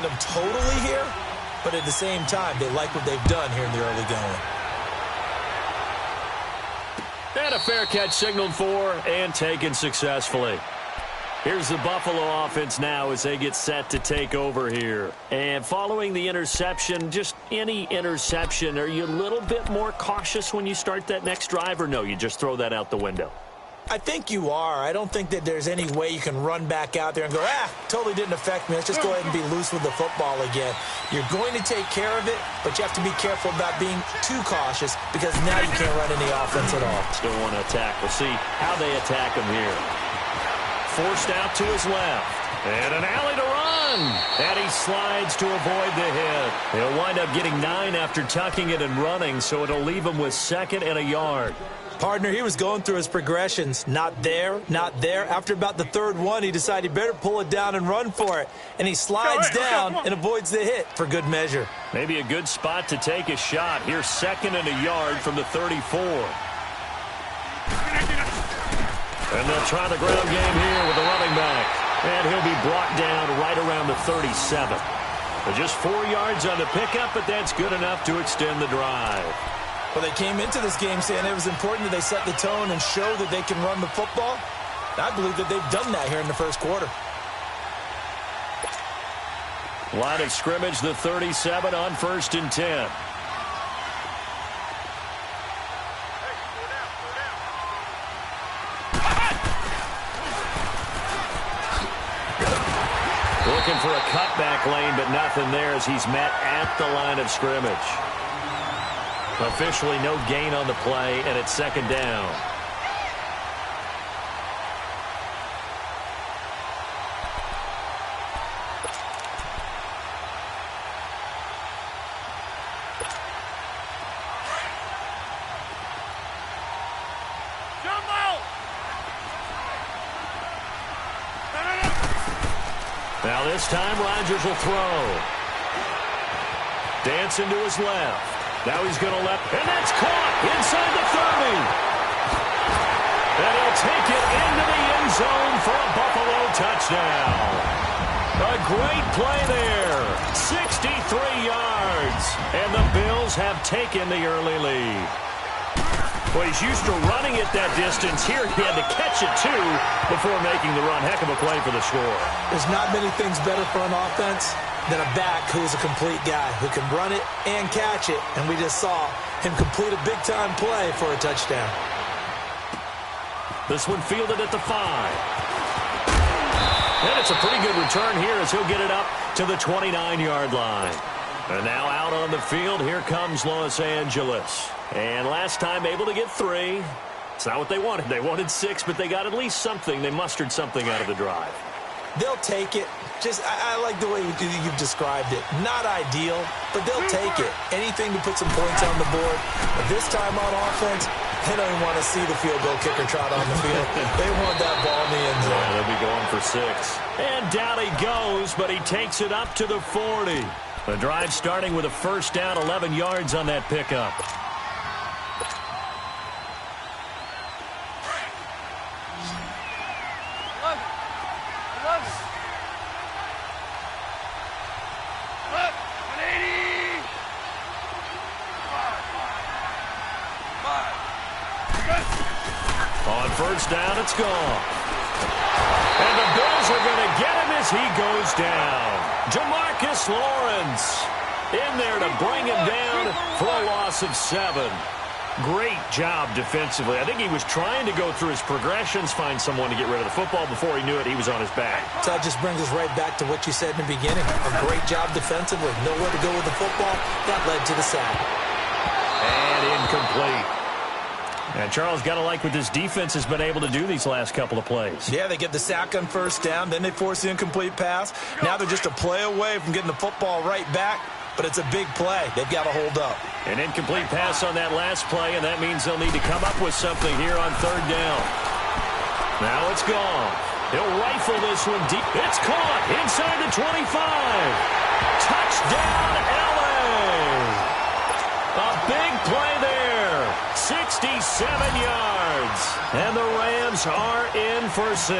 them totally here, but at the same time, they like what they've done here in the early going. And a fair catch signaled for and taken successfully. Here's the Buffalo offense now as they get set to take over here. And following the interception, just any interception, are you a little bit more cautious when you start that next drive, or no, you just throw that out the window? I think you are. I don't think that there's any way you can run back out there and go, totally didn't affect me. Let's just go ahead and be loose with the football again. You're going to take care of it, but you have to be careful about being too cautious because now you can't run any offense at all. Still want to attack. We'll see how they attack him here. Forced out to his left. And an alley to run. And he slides to avoid the hit. He'll wind up getting 9 after tucking it and running, so it'll leave him with 2nd and a yard. Partner, he was going through his progressions. Not there, not there. After about the 3rd one, he decided he better pull it down and run for it. And he slides down and avoids the hit for good measure. Maybe a good spot to take a shot. Here's 2nd and a yard from the 34. And they'll try the ground game here with the running back. And he'll be brought down right around the 37. Just 4 yards on the pickup, but that's good enough to extend the drive. Well, they came into this game saying it was important that they set the tone and show that they can run the football. I believe that they've done that here in the first quarter. Line of scrimmage, the 37 on 1st and 10. Looking for a cutback lane, but nothing there as he's met at the line of scrimmage. Officially no gain on the play, and it's 2nd down. Now this time Rodgers will throw. Dancing to his left. Now he's going to left, and that's caught inside the 30. And he'll take it into the end zone for a Buffalo touchdown. A great play there. 63 yards. And the Bills have taken the early lead. Well, he's used to running it that distance. Here he had to catch it, too, before making the run. Heck of a play for the score. There's not many things better for an offense than a back who is a complete guy who can run it and catch it. And we just saw him complete a big-time play for a touchdown. This one fielded at the 5. And it's a pretty good return here as he'll get it up to the 29-yard line. And now out on the field, here comes Los Angeles. And last time able to get 3. It's not what they wanted. They wanted 6, but they got at least something. They mustered something out of the drive. They'll take it. I like the way you've described it. Not ideal, but they'll take it. Anything to put some points on the board. But this time on offense, they don't even want to see the field goal kicker trot on the field. They want that ball in the end zone. Yeah, they'll be going for 6. And down he goes, but he takes it up to the 40. The drive starting with a 1st down, 11 yards on that pickup. On 1st down, it's gone. And the Bills are going to get him as he goes down. Jamarcus Lawrence in there to bring him down for a loss of 7. Great job defensively. I think he was trying to go through his progressions, find someone to get rid of the football. Before he knew it, he was on his back. So that just brings us right back to what you said in the beginning. A great job defensively. Nowhere to go with the football. That led to the sack. And incomplete. And Charles, got to like what this defense has been able to do these last couple of plays. Yeah, they get the sack on 1st down, then they force the incomplete pass. Now they're just a play away from getting the football right back, but it's a big play. They've got to hold up. An incomplete pass on that last play, and that means they'll need to come up with something here on 3rd down. Now it's gone. He'll rifle this one deep. It's caught inside the 25. Touchdown, L.A. A big play there. 67 yards. And the Rams are in for 6.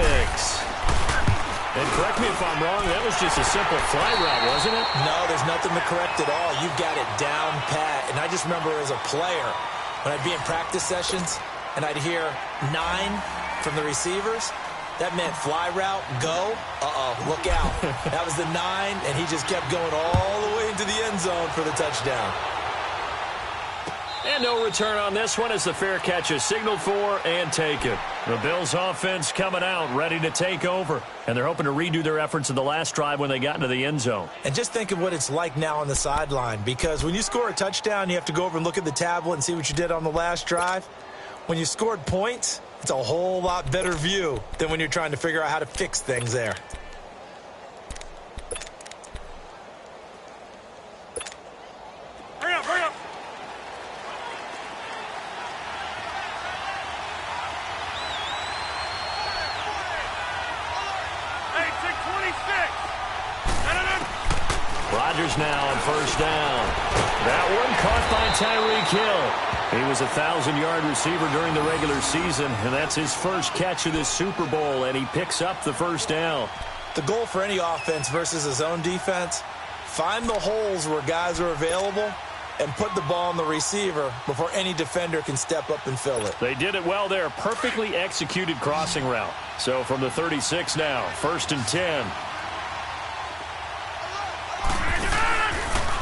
And correct me if I'm wrong, that was just a simple fly route, wasn't it? No, there's nothing to correct at all. You've got it down pat. And I just remember as a player, when I'd be in practice sessions and I'd hear 9 from the receivers, that meant fly route, go, look out. That was the 9, and he just kept going all the way into the end zone for the touchdown. And no return on this one as the fair catch is signaled for and taken. The Bills offense coming out, ready to take over. And they're hoping to redo their efforts in the last drive when they got into the end zone. And just think of what it's like now on the sideline, because when you score a touchdown, you have to go over and look at the tablet and see what you did on the last drive. When you scored points, it's a whole lot better view than when you're trying to figure out how to fix things there. Hurry up, hurry up. Hey, 626. Rodgers now on first down. That one caught by Tyreek Hill. He was a 1,000-yard receiver during the regular season, and that's his first catch of this Super Bowl, and he picks up the first down. The goal for any offense versus a zone defense, find the holes where guys are available and put the ball on the receiver before any defender can step up and fill it. They did it well there. Perfectly executed crossing route. So from the 36 now, 1st and 10.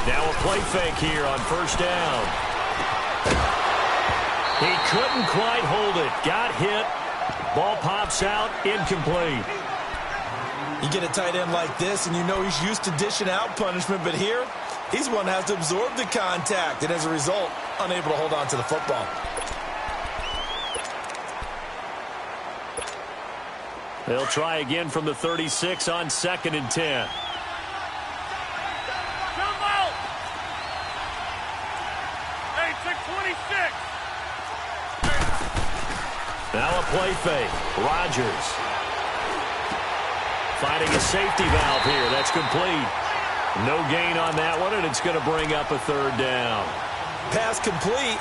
Now a play fake here on first down. He couldn't quite hold it. Got hit. Ball pops out. Incomplete. You get a tight end like this, and you know he's used to dishing out punishment, but here, he's one that has to absorb the contact, and as a result, unable to hold on to the football. They'll try again from the 36 on 2nd and 10. Now a play fake. Rodgers finding a safety valve here. That's complete. No gain on that one, and it's going to bring up a 3rd down. Pass complete,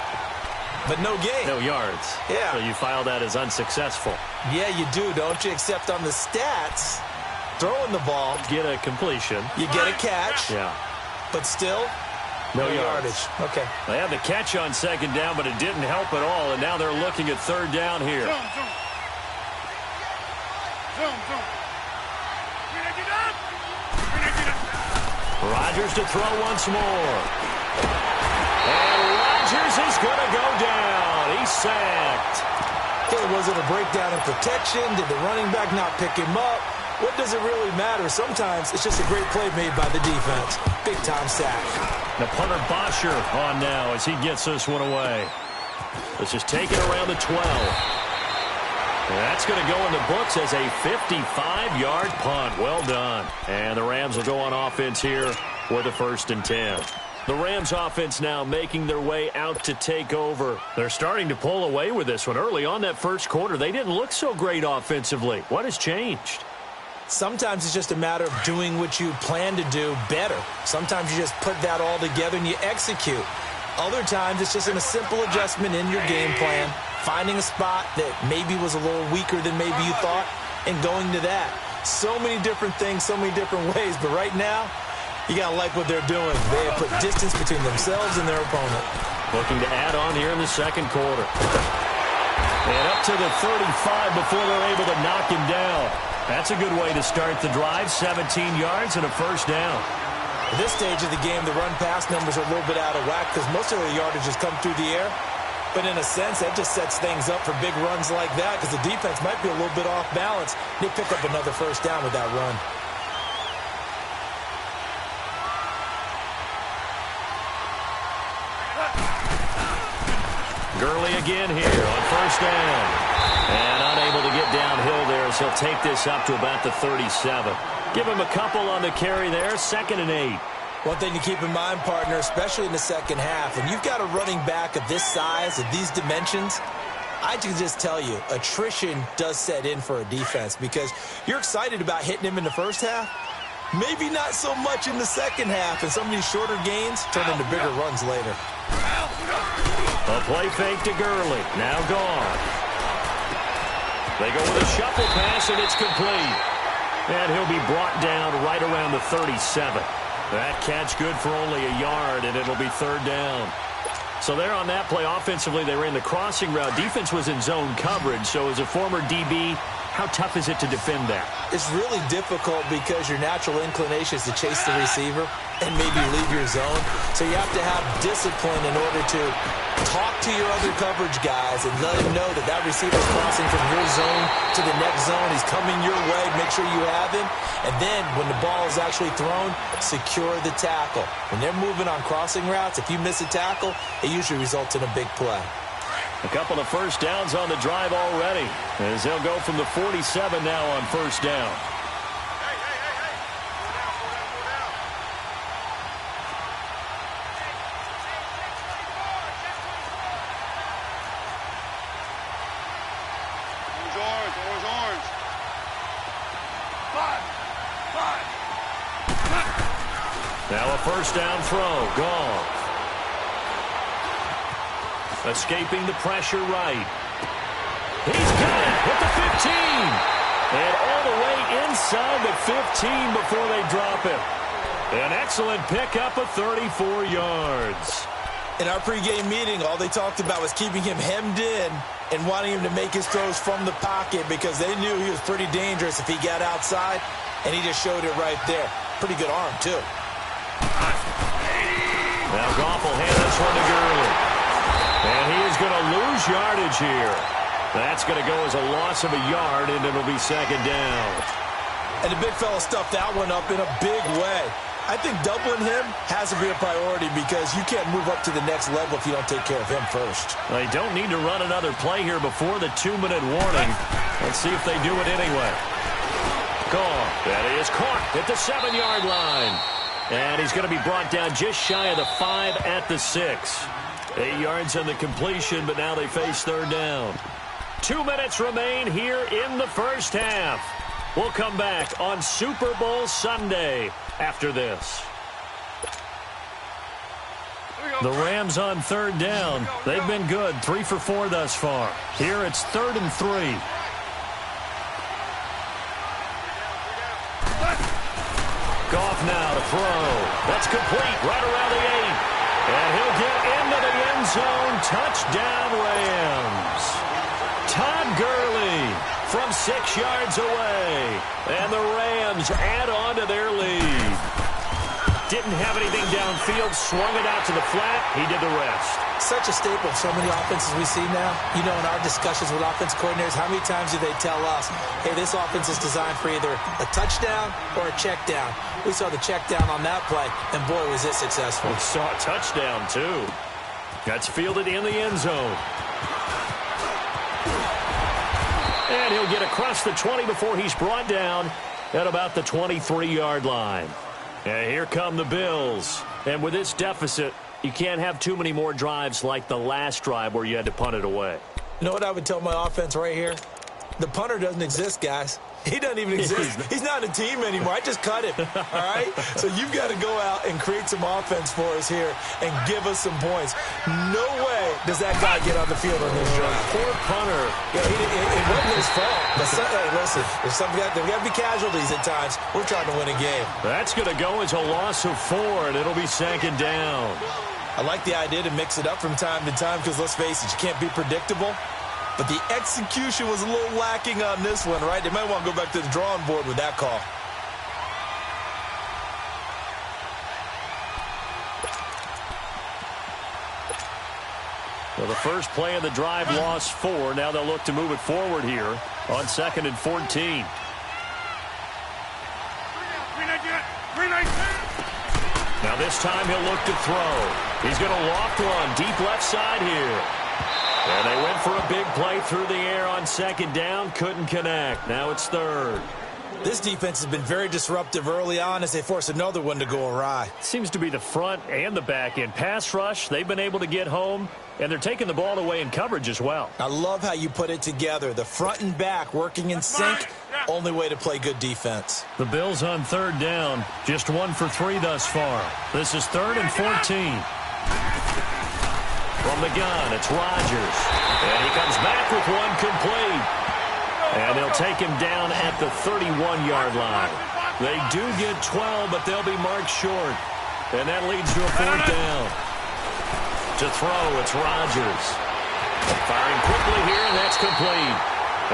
but no gain. No yards. Yeah. So you file that as unsuccessful. Yeah, you do, don't you? Except on the stats, throwing the ball. Get a completion. You get a catch. Yeah. But still, no yardage. Okay. They had the catch on 2nd down, but it didn't help at all, and now they're looking at 3rd down here. Rodgers to throw once more. And Rodgers is going to go down. He's sacked. Okay, was it a breakdown in protection? Did the running back not pick him up? What does it really matter? Sometimes it's just a great play made by the defense. Big-time sack. The punter Bosher on now as he gets this one away. This is taken around the 12. And that's going to go in the books as a 55-yard punt. Well done. And the Rams will go on offense here for the 1st and 10. The Rams offense now making their way out to take over. They're starting to pull away with this one. Early on that first quarter, they didn't look so great offensively. What has changed? Sometimes it's just a matter of doing what you plan to do better. Sometimes you just put that all together and you execute. Other times it's just a simple adjustment in your game plan, finding a spot that maybe was a little weaker than maybe you thought, and going to that. So many different things, so many different ways, but right now, you got to like what they're doing. They have put distance between themselves and their opponent. Looking to add on here in the 2nd quarter. And up to the 35 before they're able to knock him down. That's a good way to start the drive. 17 yards and a 1st down. At this stage of the game, the run-pass numbers are a little bit out of whack because most of the yardage has come through the air. But in a sense, that just sets things up for big runs like that because the defense might be a little bit off balance. They pick up another 1st down with that run. Gurley again here on 1st down. And unable to get downhill there as he'll take this up to about the 37. Give him a couple on the carry there. 2nd and 8. One thing to keep in mind, partner, especially in the second half, and you've got a running back of this size, of these dimensions, I can just tell you, attrition does set in for a defense because you're excited about hitting him in the first half, maybe not so much in the second half, and some of these shorter gains turn into bigger runs later. A play fake to Gurley. Now gone. They go with a shuffle pass, and it's complete. And he'll be brought down right around the 37. That catch good for only a yard, and it'll be third down. So there on that play, offensively, they ran the crossing route. Defense was in zone coverage, so as a former DB, how tough is it to defend that? It's really difficult because your natural inclination is to chase the receiver and maybe leave your zone. So you have to have discipline in order to talk to your other coverage guys and let them know that that receiver is crossing from your zone to the next zone. He's coming your way. Make sure you have him. And then when the ball is actually thrown, secure the tackle. When they're moving on crossing routes, if you miss a tackle, it usually results in a big play. A couple of first downs on the drive already, as they'll go from the 47 now on first down. Orange. Now a first down throw, gone. Escaping the pressure right. He's got it at the 15. And all the way inside the 15 before they drop it. An excellent pickup of 34 yards. In our pregame meeting, all they talked about was keeping him hemmed in and wanting him to make his throws from the pocket because they knew he was pretty dangerous if he got outside, and he just showed it right there. Pretty good arm, too. Now Goff will hand this one to Gurley. And he is going to lose yardage here. That's going to go as a loss of a yard, and it'll be second down. And the big fella stuffed that one up in a big way. I think doubling him has to be a priority because you can't move up to the next level if you don't take care of him first. They don't need to run another play here before the 2-minute warning. Let's see if they do it anyway. Goff, that is caught at the 7-yard line. And he's going to be brought down just shy of the 5 at the 6. 8 yards on the completion, but now they face third down. 2 minutes remain here in the first half. We'll come back on Super Bowl Sunday after this. The Rams on third down. They've been good, 3 for 4 thus far. Here it's 3rd and 3. Goff now to throw. That's complete right around the 8. And he'll get into the end zone. Touchdown, Rams. Todd Gurley from 6 yards away. And the Rams add on to their lead. Didn't have anything downfield. Swung it out to the flat. He did the rest. Such a staple of so many offenses we see now. You know, in our discussions with offensive coordinators, how many times do they tell us, hey, this offense is designed for either a touchdown or a check down. We saw the check down on that play, and boy, was it successful. We saw a touchdown, too. That's fielded in the end zone. And he'll get across the 20 before he's brought down at about the 23-yard line. And here come the Bills. And with this deficit, you can't have too many more drives like the last drive where you had to punt it away. You know what I would tell my offense right here? The punter doesn't exist, guys. He doesn't even exist. He's not a team anymore. I just cut him, all right? So you've got to go out and create some offense for us here and give us some points. No way does that guy get on the field on this drive. Poor punter. Yeah, it wasn't his fault. But hey, listen, there's got to be casualties at times. We're trying to win a game. That's going to go as a loss of 4, and it'll be second down. I like the idea to mix it up from time to time because, let's face it, you can't be predictable. But the execution was a little lacking on this one, right? They might want to go back to the drawing board with that call. Well, the first play of the drive lost 4. Now they'll look to move it forward here on 2nd and 14. Now this time he'll look to throw. He's going to loft one deep left side here. And they went for a big play through the air on 2nd down. Couldn't connect. Now it's 3rd. This defense has been very disruptive early on as they force another one to go awry. Seems to be the front and the back end. Pass rush, they've been able to get home, and they're taking the ball away in coverage as well. I love how you put it together. The front and back working in sync, only way to play good defense. The Bills on 3rd down, just 1 for 3 thus far. This is 3rd and 14. From the gun, it's Rodgers. And he comes back with one complete. And they'll take him down at the 31-yard line. They do get 12, but they'll be marked short. And that leads to a 4th down. To throw, it's Rodgers. Firing quickly here, and that's complete.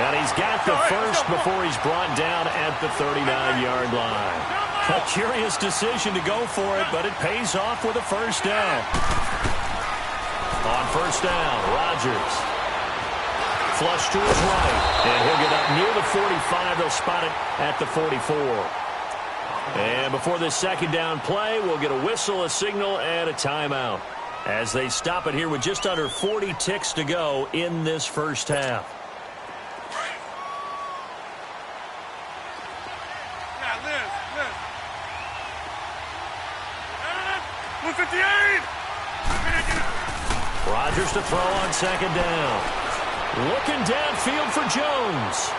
And he's got the first before he's brought down at the 39-yard line. A curious decision to go for it, but it pays off with a 1st down. On 1st down, Rodgers. Flush to his right, and he'll get up near the 45. They'll spot it at the 44. And before this 2nd down play, we'll get a whistle, a signal, and a timeout as they stop it here with just under 40 ticks to go in this 1st half. Rodgers to throw on 2nd down. Looking downfield for Jones.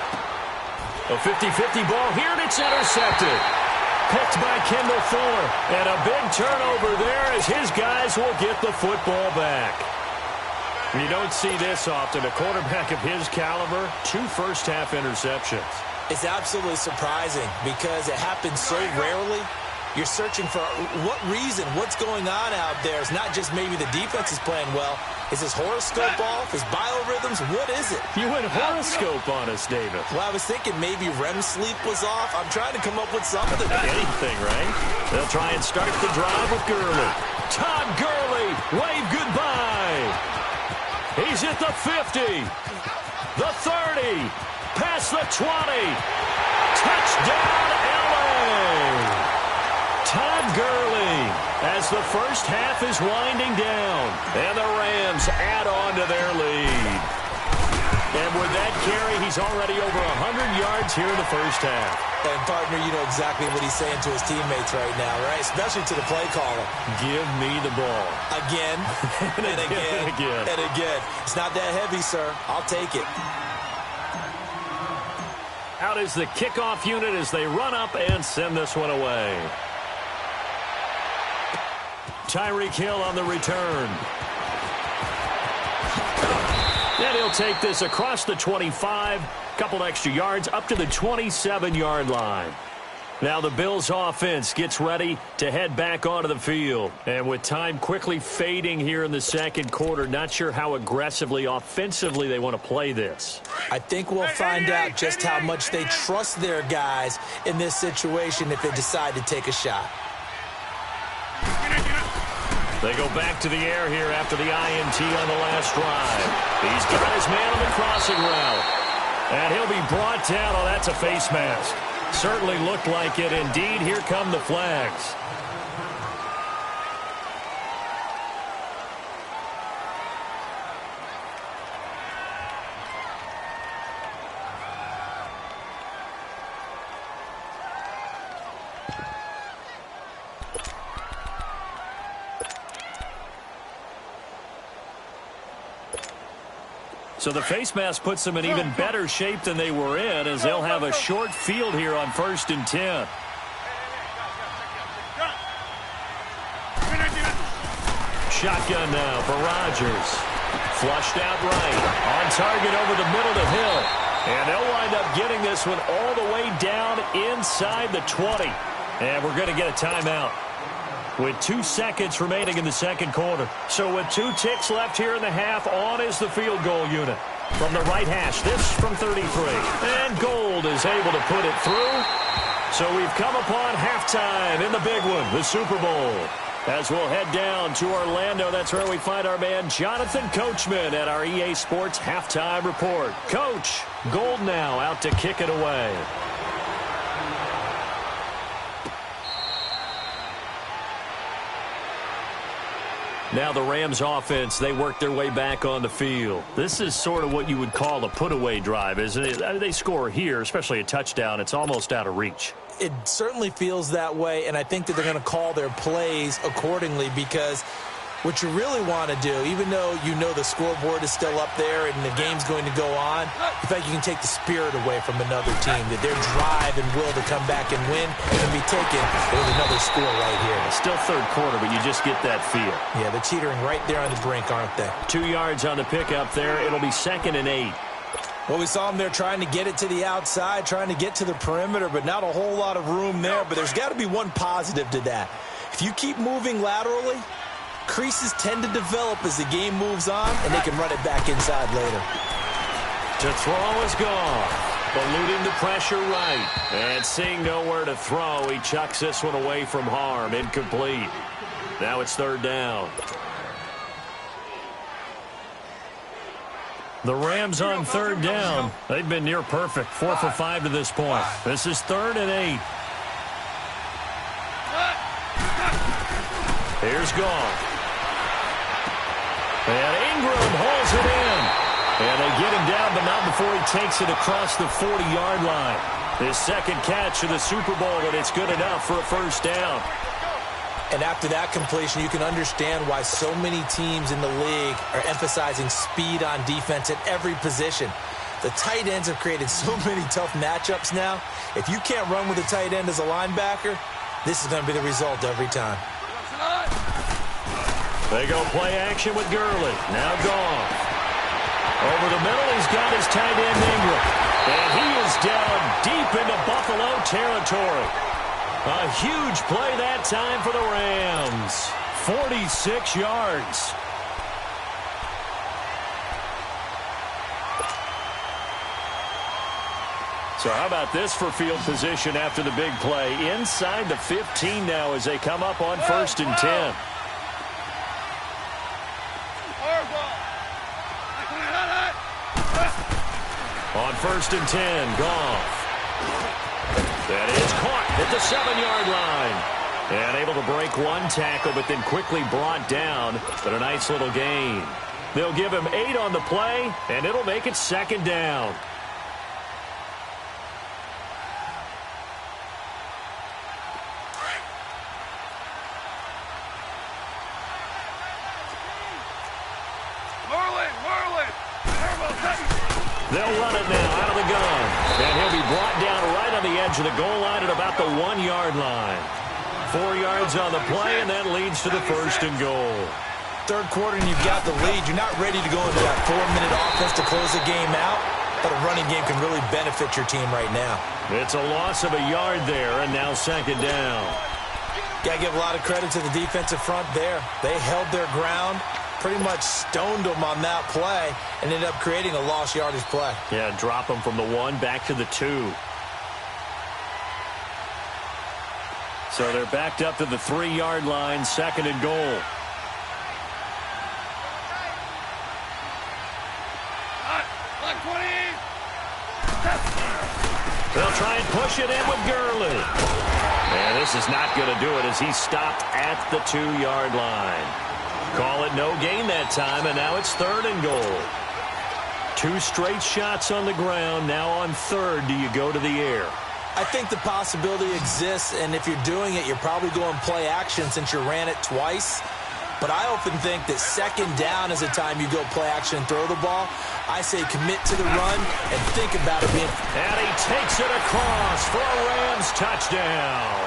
A 50-50 ball here, and it's intercepted. Picked by Kendall Fuller. And a big turnover there as his guys will get the football back. You don't see this often. A quarterback of his caliber, 2 first-half interceptions. It's absolutely surprising because it happens so rarely. You're searching for what reason, what's going on out there. It's not just maybe the defense is playing well. Is his horoscope off? His biorhythms? What is it? You went horoscope on us, David. Well, I was thinking maybe REM sleep was off. I'm trying to come up with something. Anything, right? They'll try and start the drive with Gurley. Todd Gurley, wave goodbye. He's at the 50, the 30, past the 20. Touchdown, LA. Todd Gurley as the 1st half is winding down. And the Rams add on to their lead. And with that carry, he's already over 100 yards here in the 1st half. And, partner, you know exactly what he's saying to his teammates right now, right? Especially to the play caller. Give me the ball. Again, and again, and again. It's not that heavy, sir. I'll take it. Out is the kickoff unit as they run up and send this one away. Tyreek Hill on the return. And he'll take this across the 25, couple extra yards, up to the 27-yard line. Now the Bills offense gets ready to head back onto the field. And with time quickly fading here in the 2nd quarter, not sure how aggressively, offensively they want to play this. I think we'll find out just how much they trust their guys in this situation if they decide to take a shot. They go back to the air here after the INT on the last drive. He's got his man on the crossing route. And he'll be brought down. Oh, that's a face mask. Certainly looked like it. Indeed, here come the flags. So the face mask puts them in even better shape than they were in as they'll have a short field here on 1st and 10. Shotgun now for Rodgers. Flushed out right. On target over the middle to Hill. And they'll wind up getting this one all the way down inside the 20. And we're going to get a timeout with 2 seconds remaining in the 2nd quarter. So with 2 ticks left here in the half, on is the field goal unit. From the right hash, this from 33. And Gold is able to put it through. So we've come upon halftime in the big one, the Super Bowl. As we'll head down to Orlando, that's where we find our man Jonathan Coachman at our EA Sports Halftime Report. Coach, Gold now out to kick it away. Now the Rams offense, they work their way back on the field. This is sort of what you would call a put-away drive, isn't it? I mean, they score here, especially a touchdown. It's almost out of reach. It certainly feels that way, and I think that they're going to call their plays accordingly because what you really want to do, even though you know the scoreboard is still up there and the game's going to go on, in fact, you can take the spirit away from another team, that their drive and will to come back and win can be taken with another score right here. Still 3rd quarter, but you just get that feel. Yeah, they're teetering right there on the brink, aren't they? 2 yards on the pickup there. It'll be 2nd and 8. Well, we saw him there trying to get it to the outside, trying to get to the perimeter, but not a whole lot of room there. But there's got to be one positive to that. If you keep moving laterally, creases tend to develop as the game moves on, and they can run it back inside later. To throw is gone. Eluding the pressure right. And seeing nowhere to throw, he chucks this one away from harm. Incomplete. Now it's third down. The Rams on third down. They've been near perfect. 4 for 5 to this point. This is 3rd and 8. Here's Goff. And Ingram holds it in. And they get him down, but not before he takes it across the 40-yard line. His second catch of the Super Bowl, and it's good enough for a first down. And after that completion, you can understand why so many teams in the league are emphasizing speed on defense at every position. The tight ends have created so many tough matchups now. If you can't run with a tight end as a linebacker, this is going to be the result every time. They go play action with Gurley. Now Goff. Over the middle, he's got his tight end Ingram. And he is down deep into Buffalo territory. A huge play that time for the Rams. 46 yards. So how about this for field position after the big play? Inside the 15 now as they come up on 1st and 10. On 1st and 10, Goff. That is caught at the 7-yard line. And able to break one tackle, but then quickly brought down. But a nice little gain. They'll give him 8 on the play, and it'll make it 2nd down. They'll run it now out of the gun. And he'll be brought down right on the edge of the goal line at about the 1-yard line. 4 yards on the play, and that leads to the 1st and goal. Third quarter, and you've got the lead. You're not ready to go into that 4-minute offense to close the game out, but a running game can really benefit your team right now. It's a loss of a yard there, and now 2nd down. Got to give a lot of credit to the defensive front there. They held their ground. Pretty much stoned them on that play and ended up creating a lost yardage play. Yeah, drop them from the 1 back to the 2. So they're backed up to the 3-yard line, 2nd and goal. They'll try and push it in with Gurley. And this is not going to do it as he's stopped at the 2-yard line. Call it no gain that time, and now it's 3rd and goal. 2 straight shots on the ground. Now on 3rd, do you go to the air? I think the possibility exists, and if you're doing it, you're probably going play action since you ran it twice. But I often think that 2nd down is the time you go play action and throw the ball. I say commit to the run and think about it being... And he takes it across for a Rams touchdown.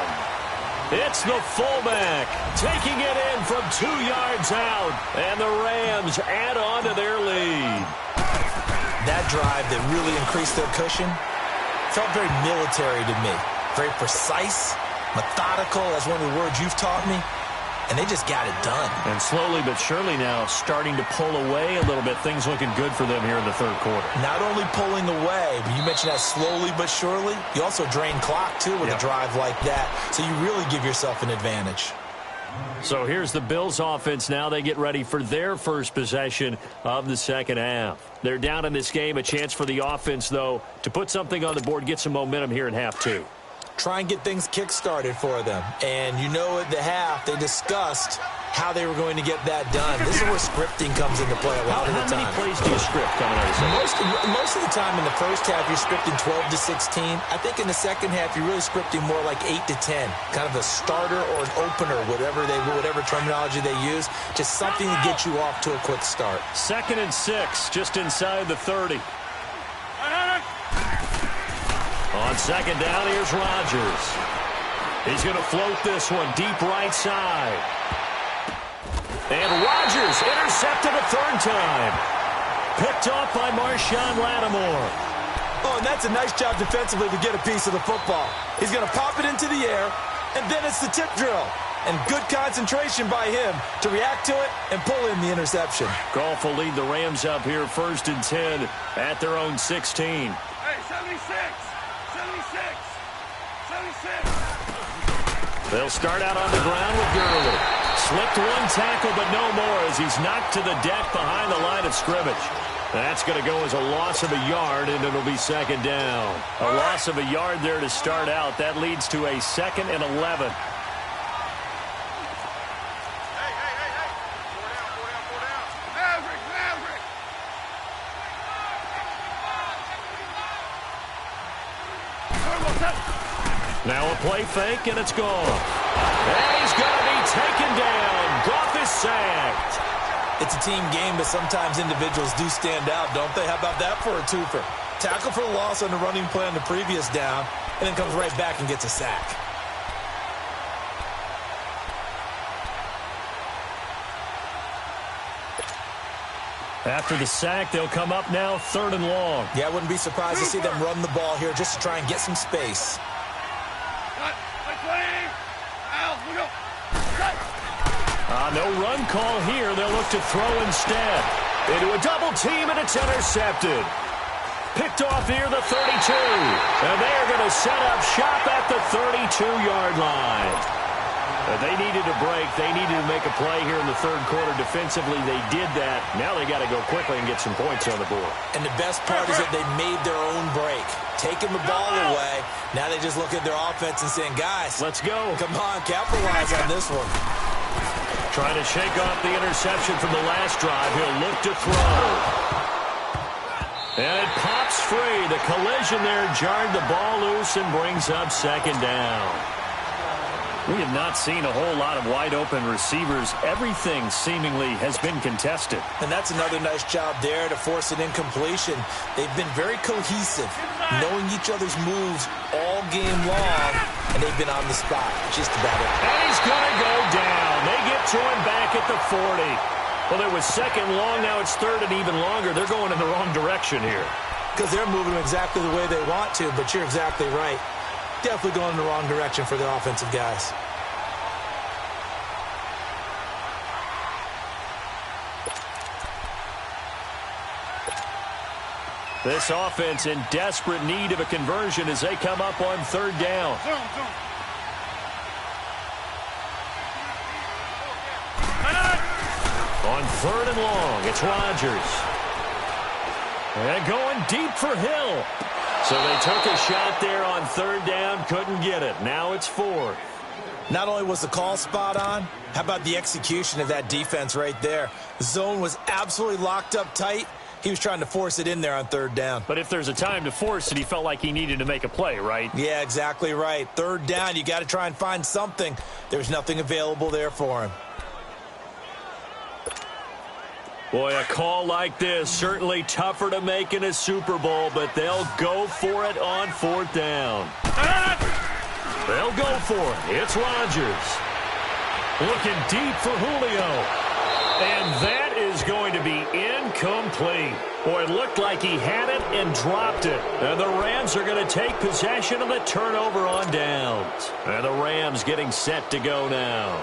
It's the fullback taking it in from 2 yards out, and the Rams add on to their lead. That drive that really increased their cushion felt very military to me. Very precise, methodical, that's one of the words you've taught me, and they just got it done. And slowly but surely now starting to pull away a little bit. Things looking good for them here in the 3rd quarter. Not only pulling away, but you mentioned that slowly but surely. You also drain clock, too, with a drive like that. So you really give yourself an advantage. So here's the Bills offense now. They get ready for their first possession of the 2nd half. They're down in this game. A chance for the offense, though, to put something on the board, get some momentum here in half 2. Try and get things kick-started for them. And you know at the half, they discussed how they were going to get that done. This is where scripting comes into play a lot of the time. How many plays do you script coming out of the second? Most of the time in the first half, you're scripting 12 to 16. I think in the second half, you're really scripting more like 8 to 10. Kind of a starter or an opener, whatever terminology they use. Just something to get you off to a quick start. 2nd and 6, just inside the 30. On 2nd down, here's Rodgers. He's going to float this one deep right side. And Rodgers intercepted a 3rd time. Picked off by Marshawn Lattimore. Oh, and that's a nice job defensively to get a piece of the football. He's going to pop it into the air, and then it's the tip drill. And good concentration by him to react to it and pull in the interception. Goff will lead the Rams up here 1st and 10 at their own 16. Hey, 76! 76! 76! They'll start out on the ground with Gurley. Slipped one tackle, but no more as he's knocked to the deck behind the line of scrimmage. That's going to go as a loss of a yard, and it'll be 2nd down. A loss of a yard there to start out. That leads to a 2nd and 11. Now a play fake, and it's gone. And he's going to be taken down. Goff is sacked. It's a team game, but sometimes individuals do stand out, don't they? How about that for a twofer? Tackle for loss on the running play on the previous down, and then comes right back and gets a sack. After the sack, they'll come up now 3rd and long. Yeah, I wouldn't be surprised to see them run the ball here just to try and get some space. No run call here. They'll look to throw instead. Into a double team, and it's intercepted. Picked off here, the 32. And they're going to set up shop at the 32-yard line. They needed a break. They needed to make a play here in the 3rd quarter. Defensively, they did that. Now they got to go quickly and get some points on the board. And the best part is that they made their own break. Taking the ball away. Now they just look at their offense and saying, guys, let's go. Come on, capitalize on this one. Trying to shake off the interception from the last drive. He'll look to throw. And it pops free. The collision there jarred the ball loose and brings up 2nd down. We have not seen a whole lot of wide-open receivers. Everything seemingly has been contested. And that's another nice job there to force an incompletion. They've been very cohesive, knowing each other's moves all game long, and they've been on the spot just about it. And he's going to go down. They get to him back at the 40. Well, it was 2nd long. Now it's 3rd and even longer. They're going in the wrong direction here. Because they're moving exactly the way they want to, but you're exactly right. Definitely going in the wrong direction for the offensive guys. This offense in desperate need of a conversion as they come up on 3rd down. On 3rd and long, it's Rodgers. And going deep for Hill. So they took a shot there on 3rd down, couldn't get it. Now it's 4th. Not only was the call spot on, how about the execution of that defense right there? The zone was absolutely locked up tight. He was trying to force it in there on 3rd down. But if there's a time to force it, he felt like he needed to make a play, right? Yeah, exactly right. 3rd down, you got to try and find something. There's nothing available there for him. Boy, a call like this, certainly tougher to make in a Super Bowl, but they'll go for it on 4th down. They'll go for it. It's Rodgers. Looking deep for Julio. And that is going to be incomplete. Boy, it looked like he had it and dropped it. And the Rams are going to take possession of the turnover on downs. And the Rams getting set to go now.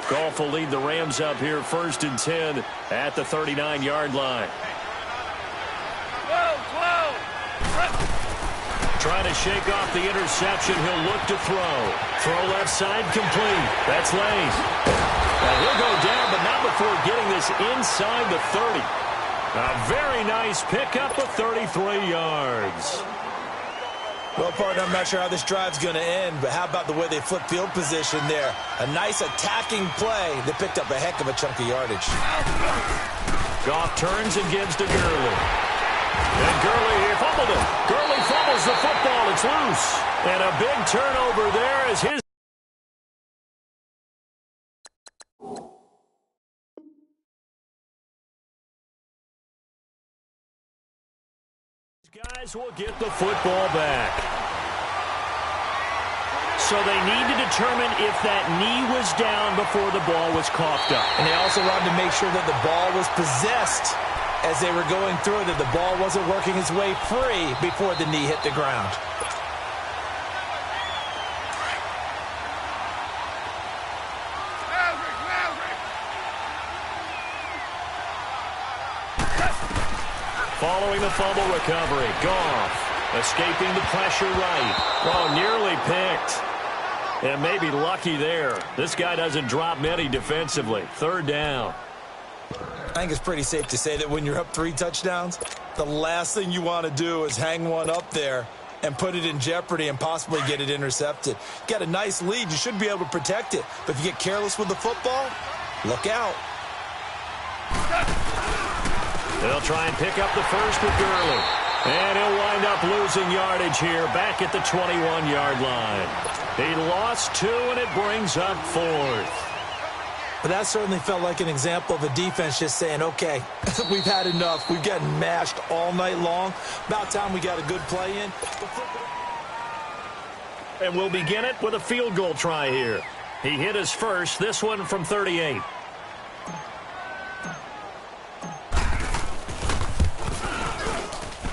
Goff will lead the Rams up here 1st and 10 at the 39-yard line. Trying to shake off the interception. He'll look to throw. Throw left side complete. That's Lane. Now he'll go down, but not before getting this inside the 30. A very nice pickup of 33 yards. Well, partner, I'm not sure how this drive's going to end, but how about the way they flip field position there? A nice attacking play that picked up a heck of a chunk of yardage. Goff turns and gives to Gurley. And Gurley here fumbled it. Gurley fumbles the football. It's loose. And a big turnover there as his guys will get the football back. So they need to determine if that knee was down before the ball was coughed up. And they also wanted to make sure that the ball was possessed as they were going through it, that the ball wasn't working its way free before the knee hit the ground. Following the fumble recovery, Goff escaping the pressure right. Oh, nearly picked. And maybe lucky there. This guy doesn't drop many defensively. Third down. I think it's pretty safe to say that when you're up 3 touchdowns, the last thing you want to do is hang one up there and put it in jeopardy and possibly get it intercepted. Got a nice lead. You should be able to protect it. But if you get careless with the football, look out. They'll try and pick up the first with Gurley. And he'll wind up losing yardage here back at the 21-yard line. He lost 2, and it brings up 4th. But that certainly felt like an example of a defense just saying, okay, we've had enough. We've gotten mashed all night long. About time we got a good play in. And we'll begin it with a field goal try here. He hit his first, this one from 38.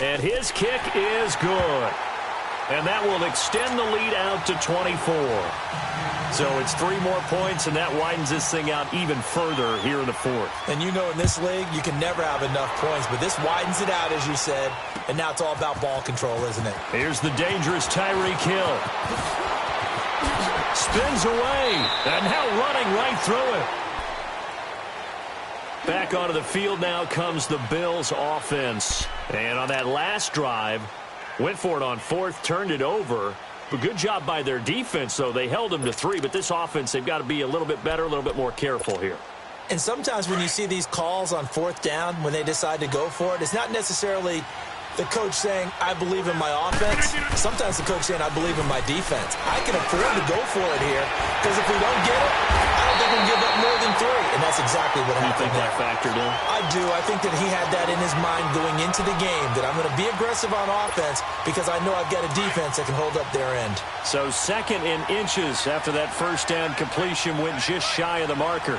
And his kick is good. And that will extend the lead out to 24. So it's 3 more points, and that widens this thing out even further here in the 4th. And you know in this league, you can never have enough points, but this widens it out, as you said, and now it's all about ball control, isn't it? Here's the dangerous Tyreek Hill. Spins away, and now running right through it. Back onto the field now comes the Bills offense. And on that last drive, went for it on 4th, turned it over. But good job by their defense, though. They held them to 3, but this offense, they've got to be a little bit better, a little bit more careful here. And sometimes when you see these calls on 4th down, when they decide to go for it, it's not necessarily the coach saying, I believe in my offense. Sometimes the coach saying, I believe in my defense. I can afford to go for it here, because if we don't get it, I don't think we'll give up more than 3. And that's exactly what happened. You think that factored in? I do. I think that he had that in his mind going into the game, that I'm going to be aggressive on offense because I know I've got a defense that can hold up their end. So 2nd and inches after that first down completion went just shy of the marker.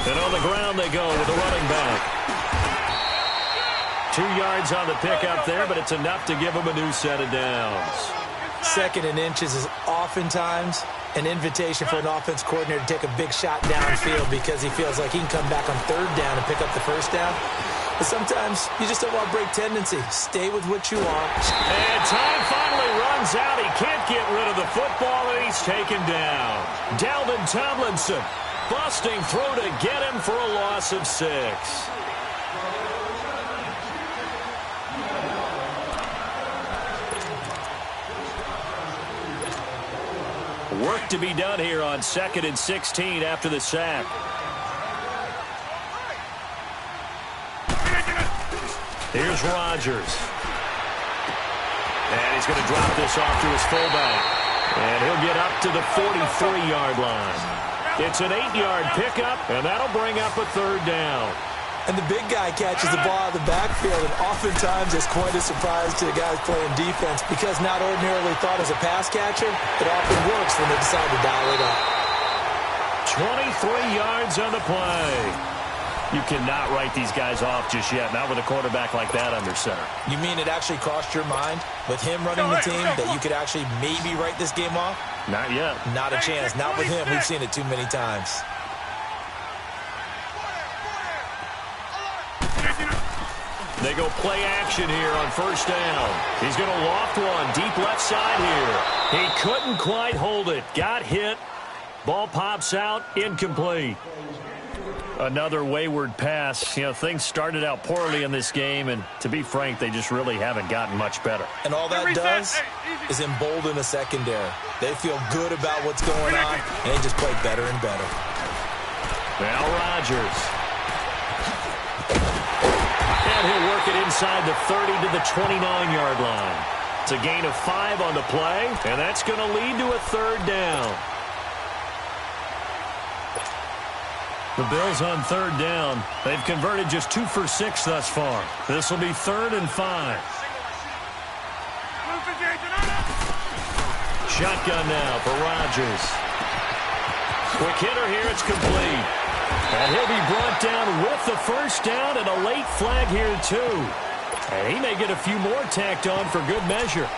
And on the ground they go with the running back. 2 yards on the pickup there, but it's enough to give him a new set of downs. 2nd and inches is oftentimes an invitation for an offense coordinator to take a big shot downfield because he feels like he can come back on 3rd down and pick up the first down. But sometimes you just don't want to break tendency. Stay with what you want. And time finally runs out. He can't get rid of the football, and he's taken down. Dalvin Tomlinson busting through to get him for a loss of 6. Work to be done here on 2nd and 16 after the sack. Here's Rodgers. And he's going to drop this off to his fullback. And he'll get up to the 43-yard line. It's an 8-yard pickup, and that'll bring up a 3rd down. And the big guy catches the ball out of the backfield, and oftentimes it's quite a surprise to the guys playing defense because not ordinarily thought as a pass catcher, it often works when they decide to dial it up. 23 yards on the play. You cannot write these guys off just yet, not with a quarterback like that under center. You mean it actually crossed your mind with him running the team that you could actually maybe write this game off? Not yet. Not a chance. Not with him. We've seen it too many times. They go play action here on 1st down. He's going to loft one deep left side here. He couldn't quite hold it. Got hit. Ball pops out. Incomplete. Another wayward pass. You know, things started out poorly in this game, and to be frank, they just really haven't gotten much better. And all that does is embolden a secondary. They feel good about what's going on, and they just play better and better. Now Rodgers. And he'll work it inside the 30 to the 29-yard line. It's a gain of 5 on the play, and that's going to lead to a 3rd down. The Bills on 3rd down. They've converted just 2 for 6 thus far. This will be 3rd and 5. shotgun now for Rodgers. Quick hitter here, it's complete. And he'll be brought down with the first down and a late flag here too. And he may get a few more tacked on for good measure.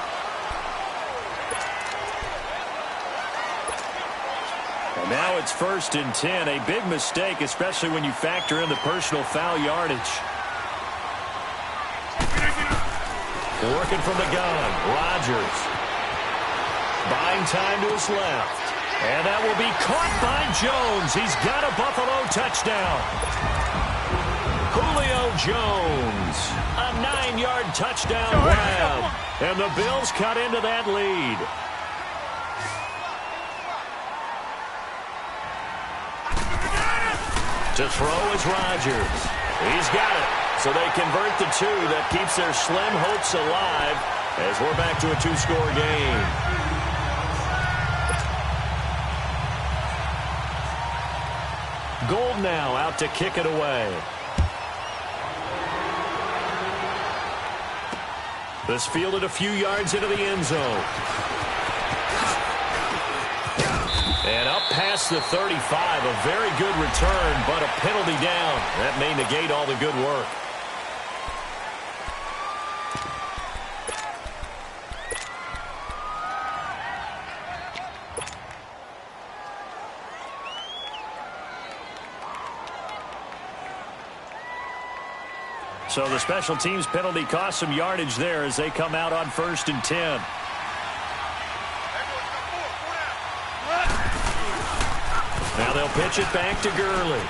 And now it's 1st and 10. A big mistake, especially when you factor in the personal foul yardage. Working from the gun, Rodgers. Buying time to his left. And that will be caught by Jones. He's got a Buffalo touchdown. Julio Jones, a 9-yard touchdown grab. And the Bills cut into that lead. To throw is Rodgers. He's got it. So they convert the 2. That keeps their slim hopes alive as we're back to a 2-score game. Gold now out to kick it away. This fielded a few yards into the end zone. And up past the 35, a very good return, but a penalty down. That may negate all the good work. So the special teams penalty cost some yardage there as they come out on 1st and 10. Now they'll pitch it back to Gurley.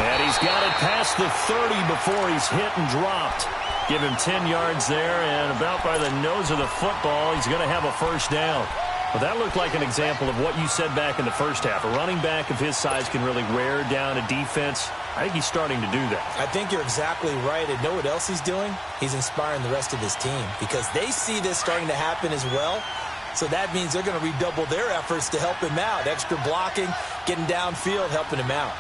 And he's got it past the 30 before he's hit and dropped. Give him 10 yards there, and about by the nose of the football, he's going to have a first down. Well, that looked like an example of what you said back in the first half. A running back of his size can really wear down a defense. I think he's starting to do that. I think you're exactly right. And know what else he's doing? He's inspiring the rest of his team because they see this starting to happen as well. So that means they're going to redouble their efforts to help him out. Extra blocking, getting downfield, helping him out.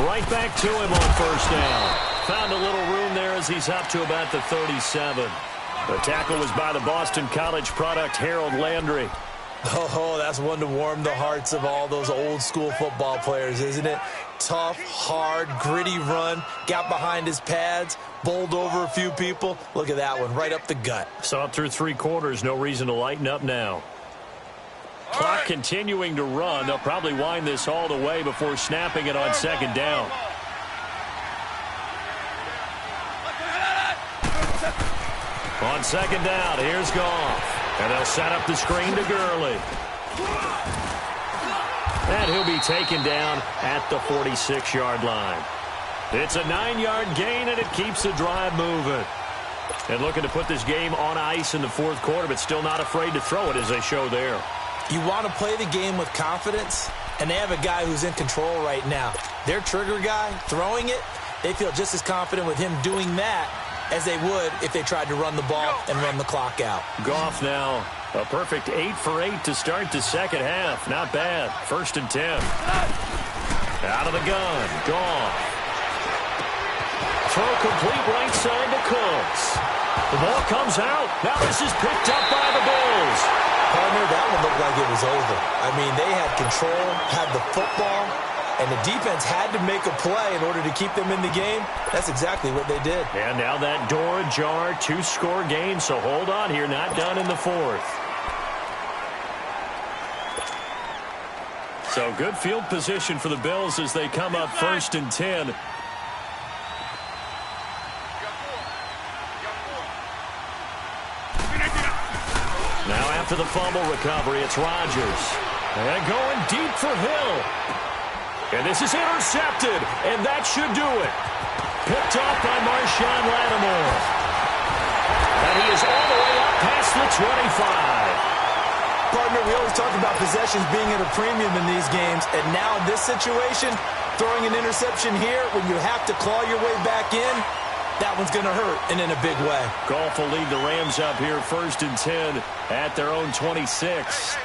Right back to him on first down. Found a little room there as he's up to about the 37. The tackle was by the Boston College product, Harold Landry. Oh, that's one to warm the hearts of all those old school football players, isn't it? Tough, hard, gritty run, got behind his pads, bowled over a few people. Look at that one, right up the gut. Saw it through 3 quarters, no reason to lighten up now. Clock continuing to run. They'll probably wind this all the way before snapping it on 2nd down. On 2nd down, here's Goff. And they'll set up the screen to Gurley. And he'll be taken down at the 46-yard line. It's a 9-yard gain, and it keeps the drive moving. And looking to put this game on ice in the 4th quarter, but still not afraid to throw it as they show there. You want to play the game with confidence, and they have a guy who's in control right now. Their trigger guy, throwing it, they feel just as confident with him doing that as they would if they tried to run the ball and run the clock out. Goff now, a perfect 8 for 8 to start the 2nd half. Not bad. 1st and 10. Out of the gun, Goff. Throw complete right side to Cooks. The ball comes out. Now this is picked up by the Bills. Partner, that one looked like it was over. I mean, they had control, had the football, and the defense had to make a play in order to keep them in the game. That's exactly what they did. And now that door ajar, 2-score game, so hold on here, not done in the 4th. So good field position for the Bills as they come up 1st and 10. Now after the fumble recovery, it's Rodgers. And going deep for Hill. And this is intercepted, and that should do it. Picked off by Marshawn Lattimore. And he is all the way up past the 25. Partner, we always talk about possessions being at a premium in these games, and now in this situation, throwing an interception here when you have to claw your way back in, that one's going to hurt, and in a big way. Goff will lead the Rams up here 1st and 10 at their own 26.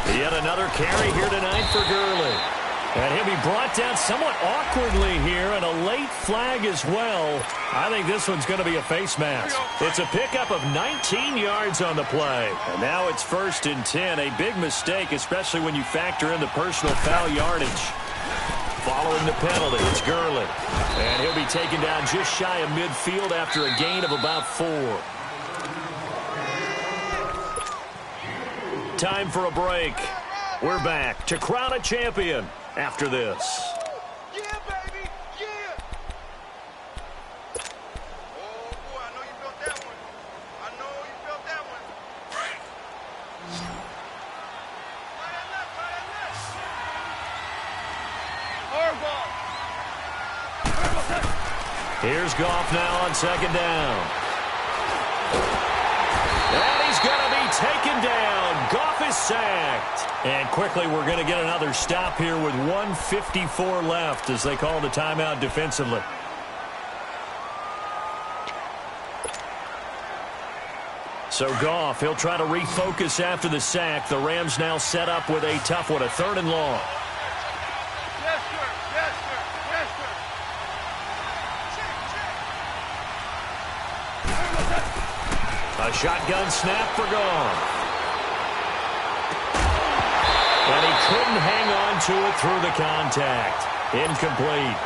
Yet another carry here tonight for Gurley. And he'll be brought down somewhat awkwardly here, and a late flag as well. I think this one's going to be a face mask. It's a pickup of 19 yards on the play. And now it's 1st and 10. A big mistake, especially when you factor in the personal foul yardage. Following the penalty, it's Gurley. And he'll be taken down just shy of midfield after a gain of about 4. Time for a break. We're back to crown a champion after this. Yeah, baby, yeah. Oh, boy, I know you felt that one. I know you felt that one. Here's Goff now on 2nd down. And he's going to be taken down. Goff is sacked. And quickly we're going to get another stop here with 1:54 left as they call the timeout defensively. So Goff, he'll try to refocus after the sack. The Rams now set up with a tough one, a 3rd and long. Yes, sir. Yes, sir. Yes, sir. A shotgun snap for Goff. And he couldn't hang on to it through the contact. Incomplete.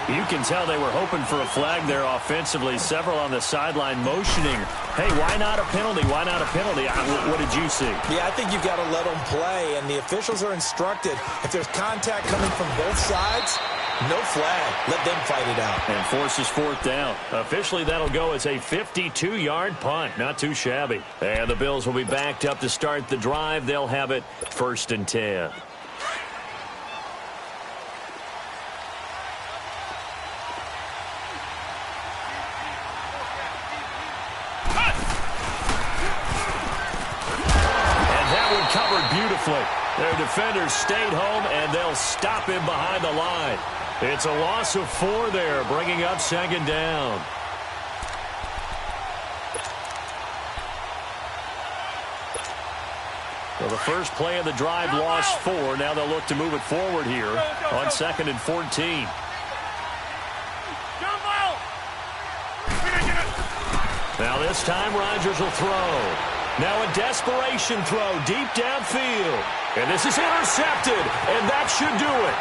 You can tell they were hoping for a flag there offensively. Several on the sideline motioning, hey, why not a penalty? Why not a penalty? What did you see? Yeah, I think you've got to let them play, and the officials are instructed. If there's contact coming from both sides, no flag. Let them fight it out. And forces 4th down. Officially, that'll go as a 52-yard punt. Not too shabby. And the Bills will be backed up to start the drive. They'll have it 1st and 10. And that one covered beautifully. Their defenders stayed home, and they'll stop him behind the line. It's a loss of 4 there, bringing up 2nd down. Well, the first play of the drive lost 4. Now they'll look to move it forward here on 2nd and 14. Now this time Rodgers will throw. Now a desperation throw deep downfield. And this is intercepted, and that should do it.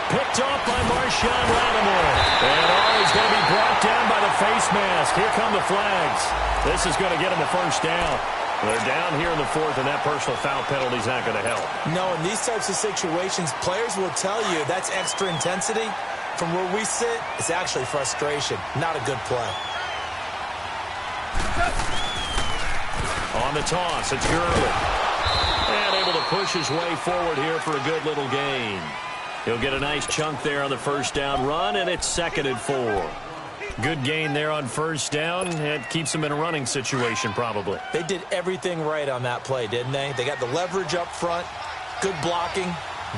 Picked off by Marshawn Lattimore. And he's going to be brought down by the face mask. Here come the flags. This is going to get him a 1st down. They're down here in the 4th, and that personal foul penalty is not going to help. No, in these types of situations, players will tell you that's extra intensity. From where we sit, it's actually frustration. Not a good play. On the toss, it's Gurley. And able to push his way forward here for a good little gain. He'll get a nice chunk there on the 1st down run, and it's 2nd and 4. Good gain there on 1st down. It keeps them in a running situation, probably. They did everything right on that play, didn't they? They got the leverage up front, good blocking,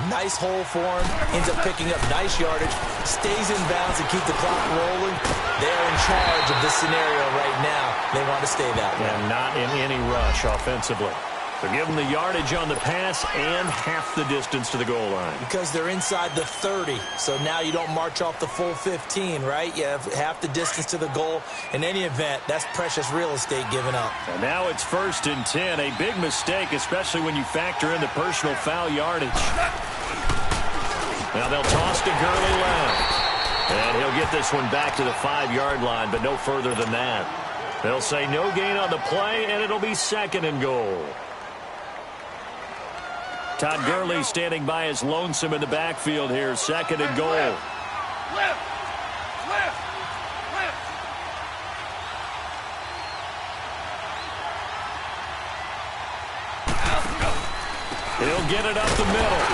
nice hole for him, ends up picking up nice yardage, stays in bounds and keep the clock rolling. They're in charge of this scenario right now. They want to stay that way. And not in any rush offensively. So give them the yardage on the pass and half the distance to the goal line. Because they're inside the 30, so now you don't march off the full 15, right? You have half the distance to the goal. In any event, that's precious real estate given up. And now it's 1st and 10. A big mistake, especially when you factor in the personal foul yardage. Now they'll toss to Gurley left. And he'll get this one back to the 5-yard line, but no further than that. They'll say no gain on the play, and it'll be 2nd and goal. Todd Gurley standing by as lonesome in the backfield here. 2nd and goal. Left. He'll get it up the middle.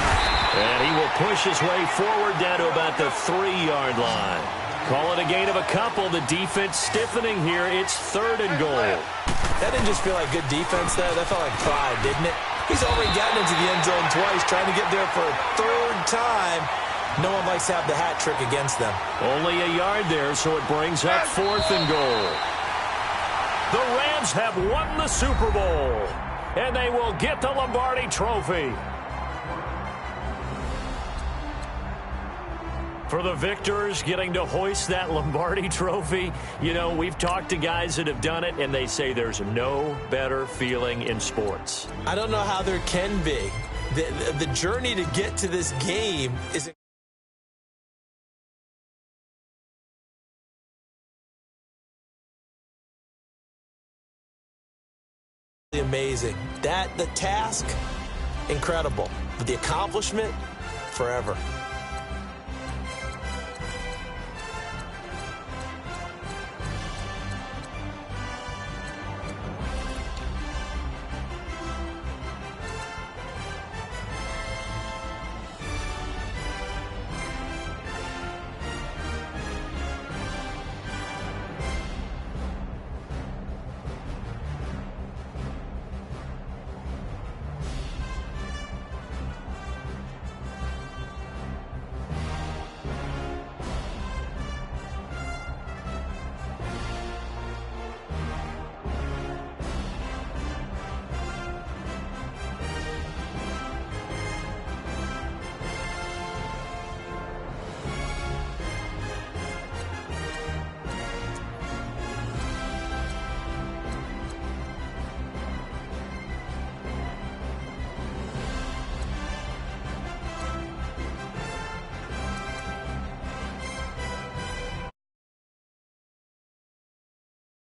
And he will push his way forward down to about the 3-yard line. Call it a gain of a couple. The defense stiffening here. It's 3rd and goal. That didn't just feel like good defense there. That felt like pride, didn't it? He's already gotten into the end zone twice, trying to get there for a 3rd time. No one likes to have the hat trick against them. Only a yard there, so it brings up 4th and goal. The Rams have won the Super Bowl, and they will get the Lombardi Trophy. For the victors getting to hoist that Lombardi trophy, you know, we've talked to guys that have done it, and they say there's no better feeling in sports. I don't know how there can be. The journey to get to this game is amazing. The task, incredible. But the accomplishment, forever.